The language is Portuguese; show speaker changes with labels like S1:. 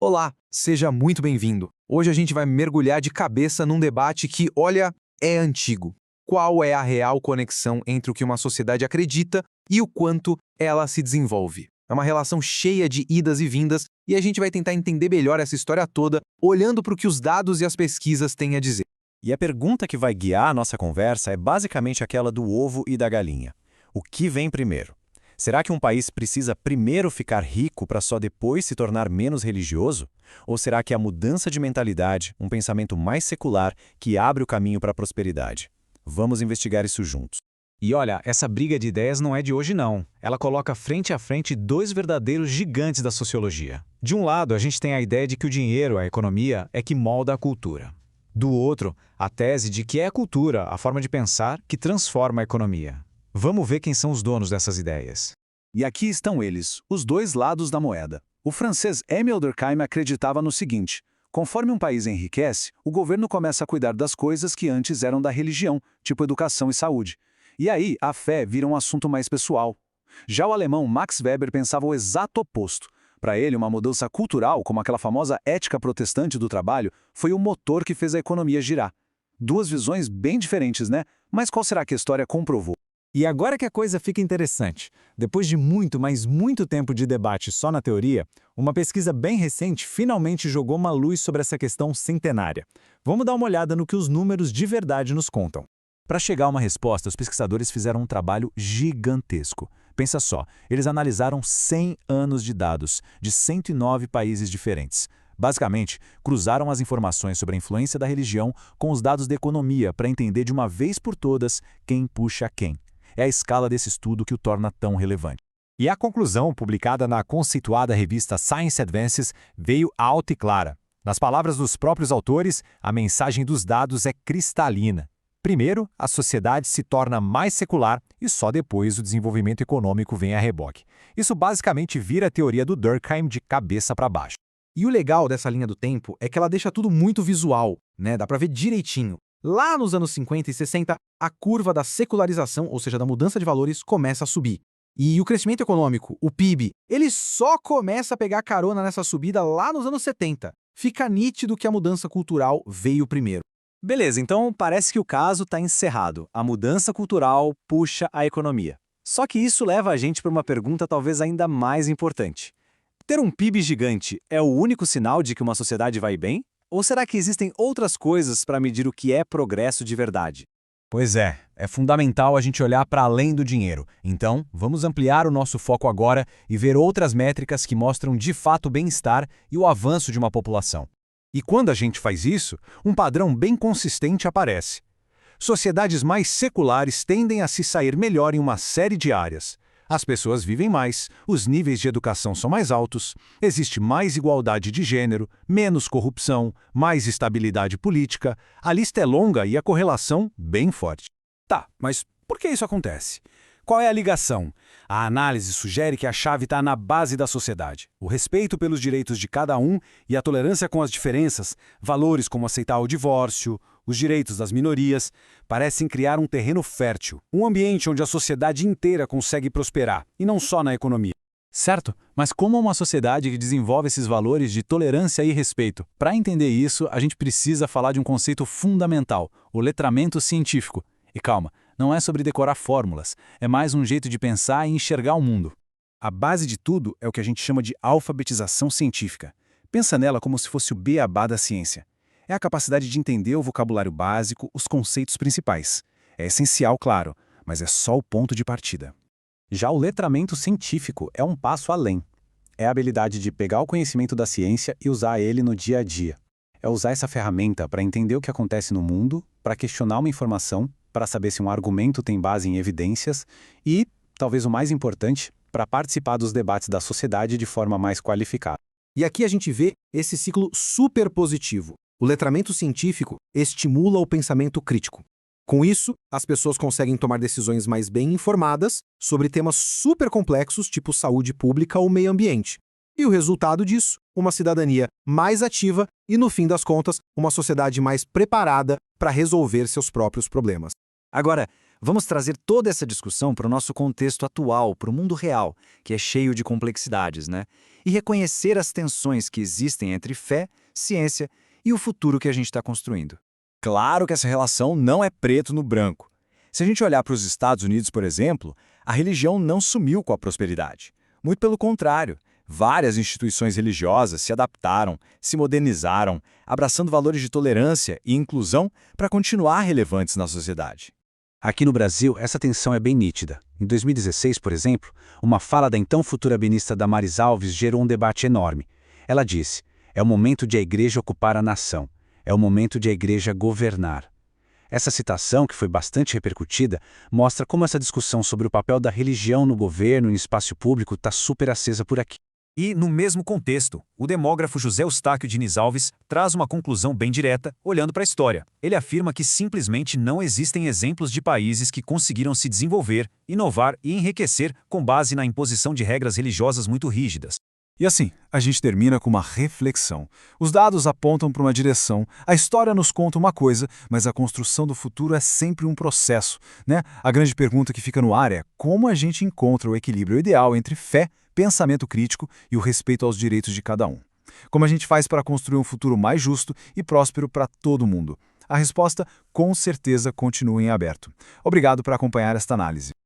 S1: Olá, seja muito bem-vindo. Hoje a gente vai mergulhar de cabeça num debate que, olha, é antigo. Qual é a real conexão entre o que uma sociedade acredita e o quanto ela se desenvolve? É uma relação cheia de idas e vindas e a gente vai tentar entender melhor essa história toda olhando para o que os dados e as pesquisas têm a dizer.
S2: E a pergunta que vai guiar a nossa conversa é basicamente aquela do ovo e da galinha. O que vem primeiro? Será que um país precisa primeiro ficar rico para só depois se tornar menos religioso? Ou será que é a mudança de mentalidade, um pensamento mais secular, que abre o caminho para a prosperidade? Vamos investigar isso juntos.
S3: E olha, essa briga de ideias não é de hoje não. Ela coloca frente a frente dois verdadeiros gigantes da sociologia. De um lado, a gente tem a ideia de que o dinheiro, a economia, é que molda a cultura. Do outro, a tese de que é a cultura, a forma de pensar, que transforma a economia. Vamos ver quem são os donos dessas ideias.
S4: E aqui estão eles, os dois lados da moeda. O francês Émile Durkheim acreditava no seguinte: conforme um país enriquece, o governo começa a cuidar das coisas que antes eram da religião, tipo educação e saúde. E aí, a fé vira um assunto mais pessoal. Já o alemão Max Weber pensava o exato oposto. Para ele, uma mudança cultural, como aquela famosa ética protestante do trabalho, foi o motor que fez a economia girar. Duas visões bem diferentes, né? Mas qual será que a história comprovou?
S3: E agora que a coisa fica interessante. Depois de muito, mas muito tempo de debate só na teoria, uma pesquisa bem recente finalmente jogou uma luz sobre essa questão centenária. Vamos dar uma olhada no que os números de verdade nos contam.
S2: Para chegar a uma resposta, os pesquisadores fizeram um trabalho gigantesco. Pensa só, eles analisaram 100 anos de dados, de 109 países diferentes. Basicamente, cruzaram as informações sobre a influência da religião com os dados da economia para entender de uma vez por todas quem puxa quem. É a escala desse estudo que o torna tão relevante.
S5: E a conclusão, publicada na conceituada revista Science Advances, veio alta e clara. Nas palavras dos próprios autores, a mensagem dos dados é cristalina. Primeiro, a sociedade se torna mais secular e só depois o desenvolvimento econômico vem a reboque. Isso basicamente vira a teoria do Durkheim de cabeça para baixo.
S1: E o legal dessa linha do tempo é que ela deixa tudo muito visual, né? Dá para ver direitinho. Lá nos anos 50 e 60, a curva da secularização, ou seja, da mudança de valores, começa a subir. E o crescimento econômico, o PIB, ele só começa a pegar carona nessa subida lá nos anos 70. Fica nítido que a mudança cultural veio primeiro.
S2: Beleza, então parece que o caso está encerrado. A mudança cultural puxa a economia. Só que isso leva a gente para uma pergunta talvez ainda mais importante. Ter um PIB gigante é o único sinal de que uma sociedade vai bem? Ou será que existem outras coisas para medir o que é progresso de verdade?
S5: Pois é fundamental a gente olhar para além do dinheiro. Então, vamos ampliar o nosso foco agora e ver outras métricas que mostram de fato o bem-estar e o avanço de uma população.
S4: E quando a gente faz isso, um padrão bem consistente aparece. Sociedades mais seculares tendem a se sair melhor em uma série de áreas. As pessoas vivem mais, os níveis de educação são mais altos, existe mais igualdade de gênero, menos corrupção, mais estabilidade política. A lista é longa e a correlação bem forte. Tá, mas por que isso acontece? Qual é a ligação? A análise sugere que a chave está na base da sociedade. O respeito pelos direitos de cada um e a tolerância com as diferenças, valores como aceitar o divórcio, os direitos das minorias, parecem criar um terreno fértil, um ambiente onde a sociedade inteira consegue prosperar, e não só na economia.
S2: Certo, mas como uma sociedade que desenvolve esses valores de tolerância e respeito? Para entender isso, a gente precisa falar de um conceito fundamental, o letramento científico. E calma, não é sobre decorar fórmulas, é mais um jeito de pensar e enxergar o mundo.
S4: A base de tudo é o que a gente chama de alfabetização científica. Pensa nela como se fosse o beabá da ciência. É a capacidade de entender o vocabulário básico, os conceitos principais. É essencial, claro, mas é só o ponto de partida.
S2: Já o letramento científico é um passo além. É a habilidade de pegar o conhecimento da ciência e usar ele no dia a dia. É usar essa ferramenta para entender o que acontece no mundo, para questionar uma informação, para saber se um argumento tem base em evidências e, talvez o mais importante, para participar dos debates da sociedade de forma mais qualificada.
S1: E aqui a gente vê esse ciclo super positivo. O letramento científico estimula o pensamento crítico. Com isso, as pessoas conseguem tomar decisões mais bem informadas sobre temas super complexos, tipo saúde pública ou meio ambiente. E o resultado disso, uma cidadania mais ativa e, no fim das contas, uma sociedade mais preparada para resolver seus próprios problemas.
S4: Agora,
S6: Vamos trazer toda essa discussão para o nosso contexto atual, para o mundo real, que é cheio de complexidades, né? E reconhecer as tensões que existem entre fé, ciência e o futuro que a gente está construindo.
S7: Claro que essa relação não é preto no branco. Se a gente olhar para os Estados Unidos, por exemplo, a religião não sumiu com a prosperidade. Muito pelo contrário, várias instituições religiosas se adaptaram, se modernizaram, abraçando valores de tolerância e inclusão para continuar relevantes na sociedade.
S2: Aqui no Brasil, essa tensão é bem nítida. Em 2016, por exemplo, uma fala da então futura ministra Damares Alves gerou um debate enorme. Ela disse: é o momento de a igreja ocupar a nação. É o momento de a igreja governar. Essa citação, que foi bastante repercutida, mostra como essa discussão sobre o papel da religião no governo e no espaço público está super acesa por aqui.
S3: E, no mesmo contexto, o demógrafo José Eustáquio Diniz Alves traz uma conclusão bem direta, olhando para a história. Ele afirma que simplesmente não existem exemplos de países que conseguiram se desenvolver, inovar e enriquecer com base na imposição de regras religiosas muito rígidas.
S4: E assim, a gente termina com uma reflexão. Os dados apontam para uma direção, a história nos conta uma coisa, mas a construção do futuro é sempre um processo, né? A grande pergunta que fica no ar é como a gente encontra o equilíbrio ideal entre fé, pensamento crítico e o respeito aos direitos de cada um. Como a gente faz para construir um futuro mais justo e próspero para todo mundo? A resposta, com certeza, continua em aberto. Obrigado por acompanhar esta análise.